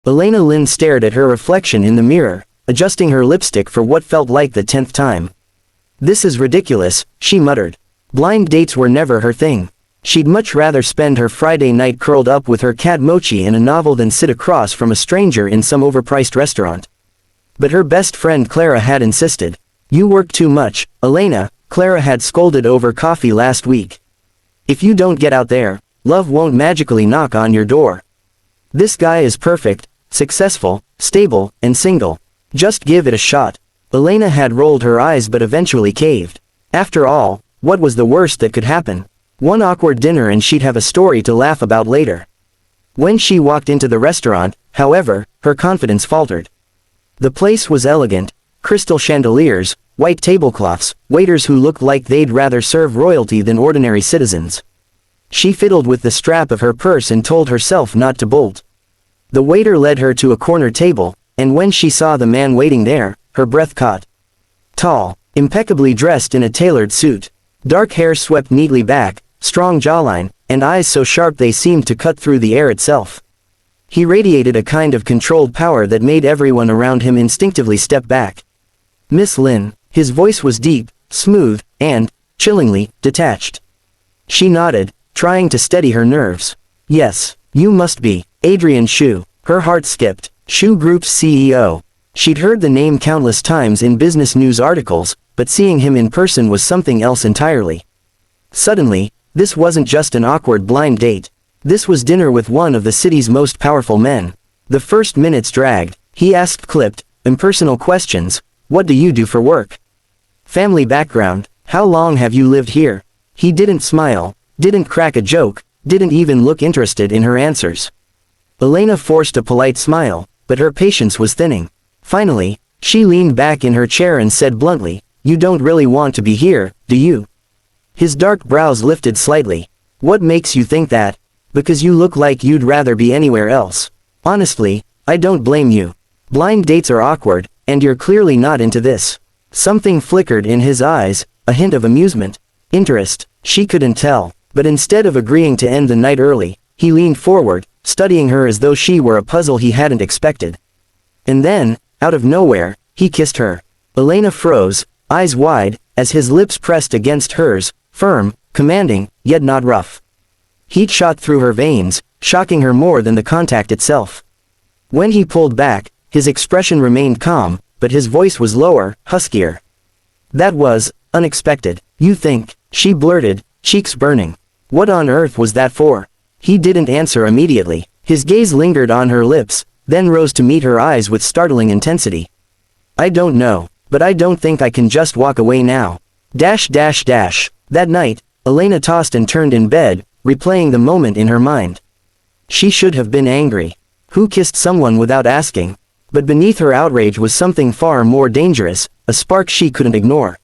Elena Lin stared at her reflection in the mirror, adjusting her lipstick for what felt like the 10th time. "This is ridiculous," she muttered. Blind dates were never her thing. She'd much rather spend her Friday night curled up with her cat Mochi in a novel than sit across from a stranger in some overpriced restaurant. But her best friend Clara had insisted. "You work too much, Elena," Clara had scolded over coffee last week. "If you don't get out there, love won't magically knock on your door. This guy is perfect, successful, stable, and single. Just give it a shot." Elena had rolled her eyes but eventually caved. After all, what was the worst that could happen? One awkward dinner and she'd have a story to laugh about later. When she walked into the restaurant, however, her confidence faltered. The place was elegant: crystal chandeliers, white tablecloths, waiters who looked like they'd rather serve royalty than ordinary citizens. She fiddled with the strap of her purse and told herself not to bolt. The waiter led her to a corner table, and when she saw the man waiting there, her breath caught. Tall, impeccably dressed in a tailored suit. Dark hair swept neatly back, strong jawline, and eyes so sharp they seemed to cut through the air itself. He radiated a kind of controlled power that made everyone around him instinctively step back. "Miss Lin." His voice was deep, smooth, and, chillingly, detached. She nodded, trying to steady her nerves. "Yes, you must be Adrian Xu." Her heart skipped. Xu Group's CEO. She'd heard the name countless times in business news articles, but seeing him in person was something else entirely. Suddenly, this wasn't just an awkward blind date. This was dinner with one of the city's most powerful men. The first minutes dragged. He asked clipped, impersonal questions. "What do you do for work? Family background? How long have you lived here?" He didn't smile, didn't crack a joke, didn't even look interested in her answers. Elena forced a polite smile, but her patience was thinning. Finally, she leaned back in her chair and said bluntly, "You don't really want to be here, do you?" His dark brows lifted slightly. "What makes you think that?" "Because you look like you'd rather be anywhere else. Honestly, I don't blame you. Blind dates are awkward, and you're clearly not into this." Something flickered in his eyes, a hint of amusement. Interest, she couldn't tell, but instead of agreeing to end the night early, he leaned forward, studying her as though she were a puzzle he hadn't expected. And then, out of nowhere, he kissed her. Elena froze, eyes wide, as his lips pressed against hers, firm, commanding, yet not rough. Heat shot through her veins, shocking her more than the contact itself. When he pulled back, his expression remained calm, but his voice was lower, huskier. "That was unexpected." "You think?" she blurted, cheeks burning. "What on earth was that for?" He didn't answer immediately. His gaze lingered on her lips, then rose to meet her eyes with startling intensity. "I don't know, but I don't think I can just walk away now." That night, Elena tossed and turned in bed, replaying the moment in her mind. She should have been angry. Who kissed someone without asking? But beneath her outrage was something far more dangerous, a spark she couldn't ignore.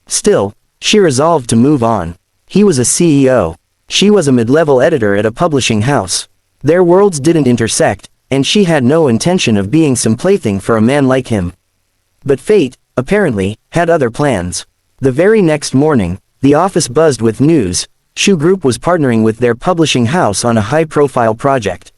Still, she resolved to move on. He was a CEO. She was a mid-level editor at a publishing house. Their worlds didn't intersect, and she had no intention of being some plaything for a man like him. But fate, apparently, had other plans. The very next morning, the office buzzed with news. Xu Group was partnering with their publishing house on a high-profile project.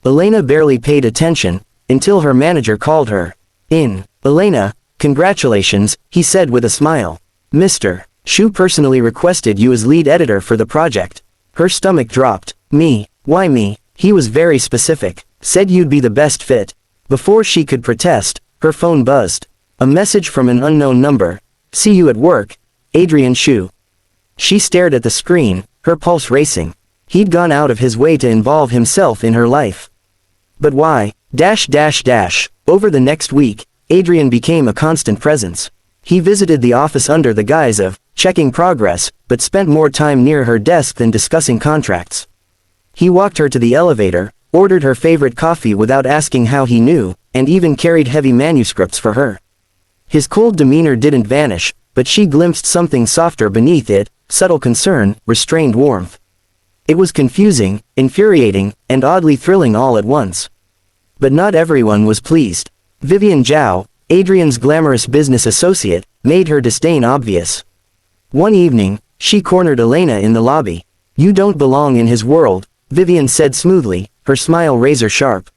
Elena barely paid attention, until her manager called her in. "Elena, congratulations," he said with a smile. "Mr. Xu personally requested you as lead editor for the project." Her stomach dropped. "Me? Why me?" He was very specific. "Said you'd be the best fit." Before she could protest, her phone buzzed. A message from an unknown number. "See you at work, Adrian Xu." She stared at the screen, her pulse racing. He'd gone out of his way to involve himself in her life. But why? Over the next week, Adrian became a constant presence. He visited the office under the guise of checking progress, but spent more time near her desk than discussing contracts. He walked her to the elevator, ordered her favorite coffee without asking how he knew, and even carried heavy manuscripts for her. His cold demeanor didn't vanish, but she glimpsed something softer beneath it, subtle concern, restrained warmth. It was confusing, infuriating, and oddly thrilling all at once. But not everyone was pleased. Vivian Zhao, Adrian's glamorous business associate, made her disdain obvious. One evening, she cornered Elena in the lobby. "You don't belong in his world," Vivian said smoothly, her smile razor sharp.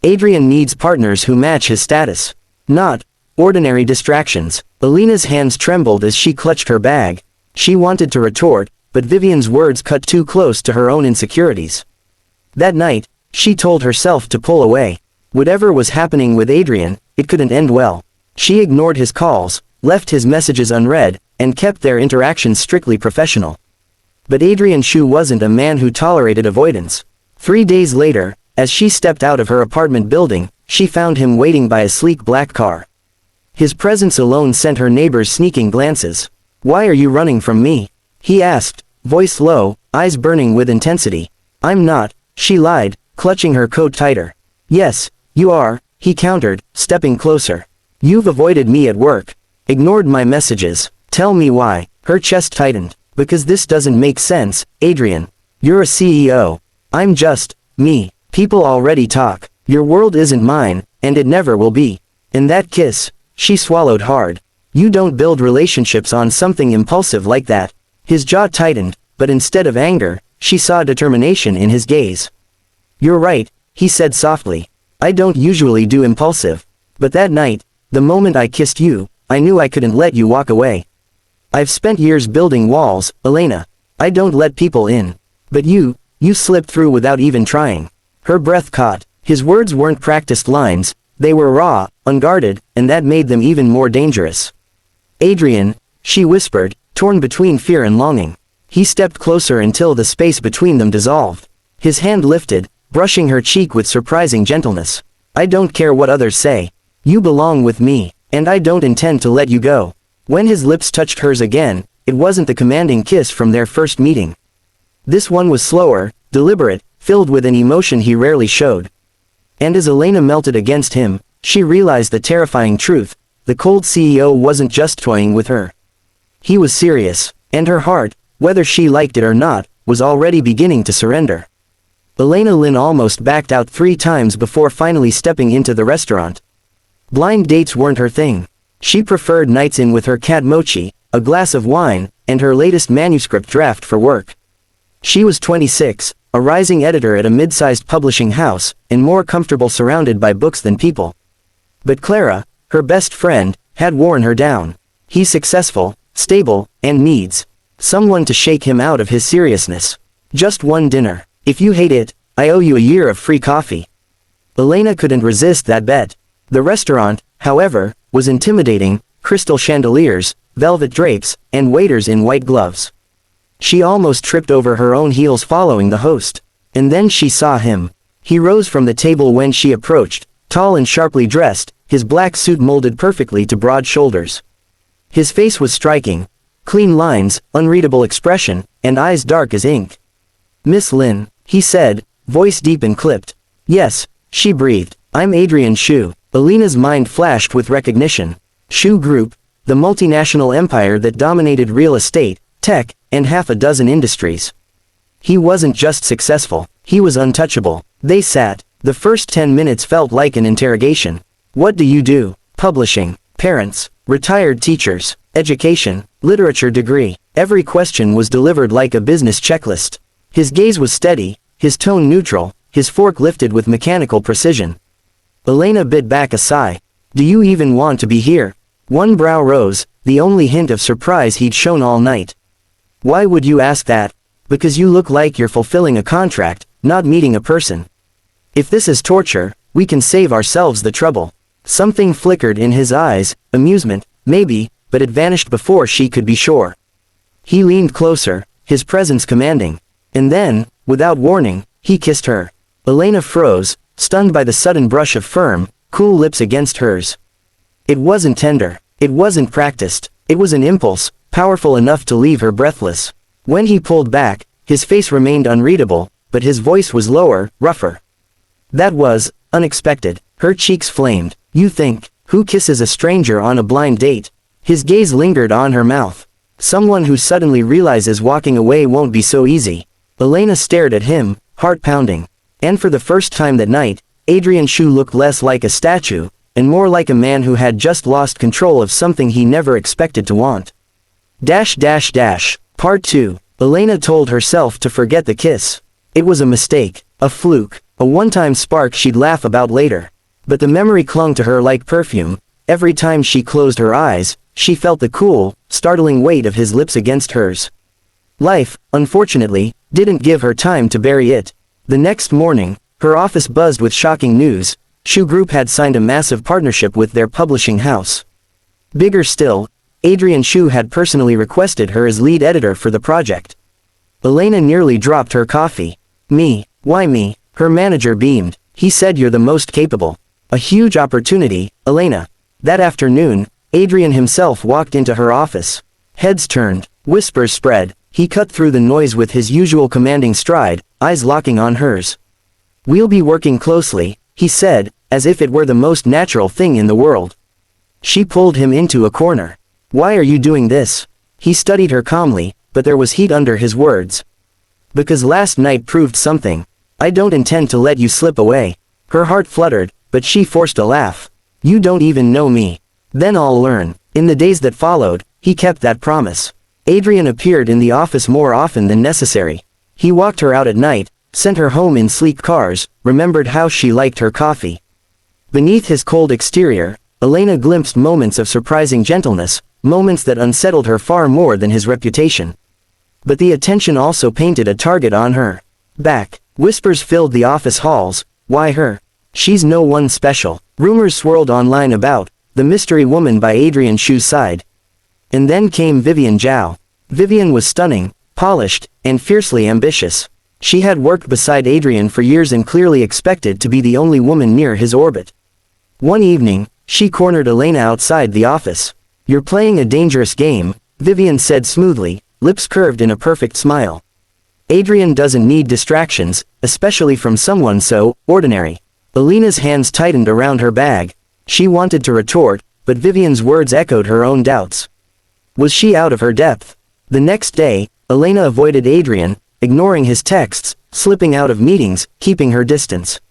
Adrian needs partners who match his status. Not ordinary distractions. Elena's hands trembled as she clutched her bag. She wanted to retort, but Vivian's words cut too close to her own insecurities. That night, she told herself to pull away. Whatever was happening with Adrian, it couldn't end well. She ignored his calls, left his messages unread, and kept their interactions strictly professional. But Adrian Xu wasn't a man who tolerated avoidance. 3 days later, as she stepped out of her apartment building, she found him waiting by a sleek black car. His presence alone sent her neighbors sneaking glances. "Why are you running from me?" he asked, voice low, eyes burning with intensity. "I'm not," she lied, clutching her coat tighter. "Yes, you are," he countered, stepping closer. "You've avoided me at work. Ignored my messages. Tell me why." Her chest tightened. "Because this doesn't make sense, Adrian. You're a CEO. I'm just me. People already talk. Your world isn't mine, and it never will be." In that kiss, she swallowed hard. "You don't build relationships on something impulsive like that." His jaw tightened, but instead of anger, she saw determination in his gaze. "You're right," he said softly. "I don't usually do impulsive. But that night, the moment I kissed you, I knew I couldn't let you walk away. I've spent years building walls, Elena. I don't let people in. But you slipped through without even trying." Her breath caught. His words weren't practiced lines, they were raw, unguarded, and that made them even more dangerous. "Adrian," she whispered, torn between fear and longing. He stepped closer until the space between them dissolved. His hand lifted, brushing her cheek with surprising gentleness. "I don't care what others say. You belong with me, and I don't intend to let you go." When his lips touched hers again, it wasn't the commanding kiss from their first meeting. This one was slower, deliberate, filled with an emotion he rarely showed. And as Elena melted against him, she realized the terrifying truth: the cold CEO wasn't just toying with her. He was serious, and her heart, whether she liked it or not, was already beginning to surrender. Elena Lin almost backed out 3 times before finally stepping into the restaurant. Blind dates weren't her thing. She preferred nights in with her cat Mochi, a glass of wine, and her latest manuscript draft for work. She was 26, a rising editor at a mid-sized publishing house, and more comfortable surrounded by books than people. But Clara, her best friend, had worn her down. He's successful, stable, and needs someone to shake him out of his seriousness. "Just one dinner. If you hate it, I owe you a year of free coffee." Elena couldn't resist that bet. The restaurant, however, was intimidating: crystal chandeliers, velvet drapes, and waiters in white gloves. She almost tripped over her own heels following the host. And then she saw him. He rose from the table when she approached, tall and sharply dressed, his black suit molded perfectly to broad shoulders. His face was striking: clean lines, unreadable expression, and eyes dark as ink. "Miss Lin," he said, voice deep and clipped. "Yes," she breathed. "I'm Adrian Xu." Elena's mind flashed with recognition. Xu Group, the multinational empire that dominated real estate, tech, and half a dozen industries. He wasn't just successful, he was untouchable. They sat. The first 10 minutes felt like an interrogation. "What do you do?" "Publishing." "Parents?" "Retired teachers." "Education?" "Literature degree." Every question was delivered like a business checklist. His gaze was steady, his tone neutral, his fork lifted with mechanical precision. Elena bit back a sigh. "Do you even want to be here?" One brow rose, the only hint of surprise he'd shown all night. "Why would you ask that?" "Because you look like you're fulfilling a contract, not meeting a person. If this is torture, we can save ourselves the trouble." Something flickered in his eyes, amusement, maybe, but it vanished before she could be sure. He leaned closer, his presence commanding. And then, without warning, he kissed her. Elena froze, stunned by the sudden brush of firm, cool lips against hers. It wasn't tender. It wasn't practiced. It was an impulse, powerful enough to leave her breathless. When he pulled back, his face remained unreadable, but his voice was lower, rougher. That was unexpected. Her cheeks flamed. "You think, who kisses a stranger on a blind date?" His gaze lingered on her mouth. "Someone who suddenly realizes walking away won't be so easy." Elena stared at him, heart pounding. And for the first time that night, Adrian Xu looked less like a statue, and more like a man who had just lost control of something he never expected to want. Part 2. Elena told herself to forget the kiss. It was a mistake, a fluke. A one-time spark she'd laugh about later. But the memory clung to her like perfume. Every time she closed her eyes, she felt the cool, startling weight of his lips against hers. Life, unfortunately, didn't give her time to bury it. The next morning, her office buzzed with shocking news. Xu Group had signed a massive partnership with their publishing house. Bigger still, Adrian Xu had personally requested her as lead editor for the project. Elena nearly dropped her coffee. Me? Why me? Her manager beamed. He said you're the most capable. A huge opportunity, Elena. That afternoon, Adrian himself walked into her office. Heads turned, whispers spread. He cut through the noise with his usual commanding stride, eyes locking on hers. We'll be working closely, he said, as if it were the most natural thing in the world. She pulled him into a corner. Why are you doing this? He studied her calmly, but there was heat under his words. Because last night proved something. I don't intend to let you slip away. Her heart fluttered, but she forced a laugh. You don't even know me. Then I'll learn. In the days that followed, he kept that promise. Adrian appeared in the office more often than necessary. He walked her out at night, sent her home in sleek cars, remembered how she liked her coffee. Beneath his cold exterior, Elena glimpsed moments of surprising gentleness, moments that unsettled her far more than his reputation. But the attention also painted a target on her back. Whispers filled the office halls. Why her? She's no one special. Rumors swirled online about the mystery woman by Adrian Xu's side. And then came Vivian Zhao. Vivian was stunning, polished, and fiercely ambitious. She had worked beside Adrian for years and clearly expected to be the only woman near his orbit. One evening, she cornered Elena outside the office. You're playing a dangerous game, Vivian said smoothly, lips curved in a perfect smile. Adrian doesn't need distractions, especially from someone so ordinary. Elena's hands tightened around her bag. She wanted to retort, but Vivian's words echoed her own doubts. Was she out of her depth? The next day, Elena avoided Adrian, ignoring his texts, slipping out of meetings, keeping her distance.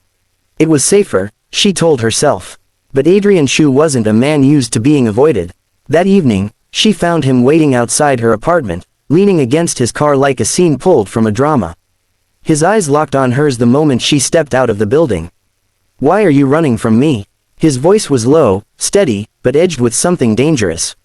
It was safer, she told herself. But Adrian Xu wasn't a man used to being avoided. That evening, she found him waiting outside her apartment, leaning against his car like a scene pulled from a drama. His eyes locked on hers the moment she stepped out of the building. Why are you running from me? His voice was low, steady, but edged with something dangerous.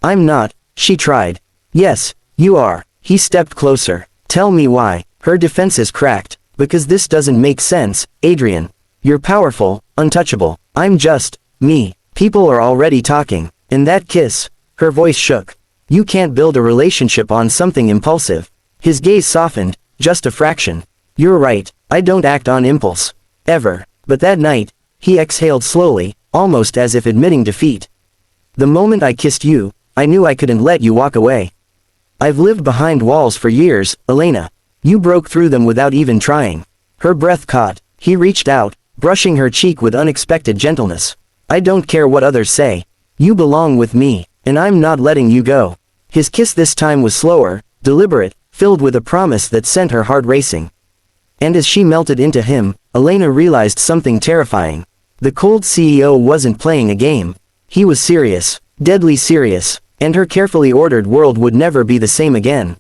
I'm not, she tried. Yes, you are. He stepped closer. Tell me why. Her defenses cracked. Because this doesn't make sense, Adrian. You're powerful, untouchable. I'm just me. People are already talking. In that kiss, her voice shook. You can't build a relationship on something impulsive. His gaze softened, just a fraction. You're right, I don't act on impulse. Ever. But that night, he exhaled slowly, almost as if admitting defeat. The moment I kissed you, I knew I couldn't let you walk away. I've lived behind walls for years, Elena. You broke through them without even trying. Her breath caught. He reached out, brushing her cheek with unexpected gentleness. I don't care what others say. You belong with me, and I'm not letting you go. His kiss this time was slower, deliberate, filled with a promise that sent her heart racing. And as she melted into him, Elena realized something terrifying. The cold CEO wasn't playing a game. He was serious, deadly serious, and her carefully ordered world would never be the same again.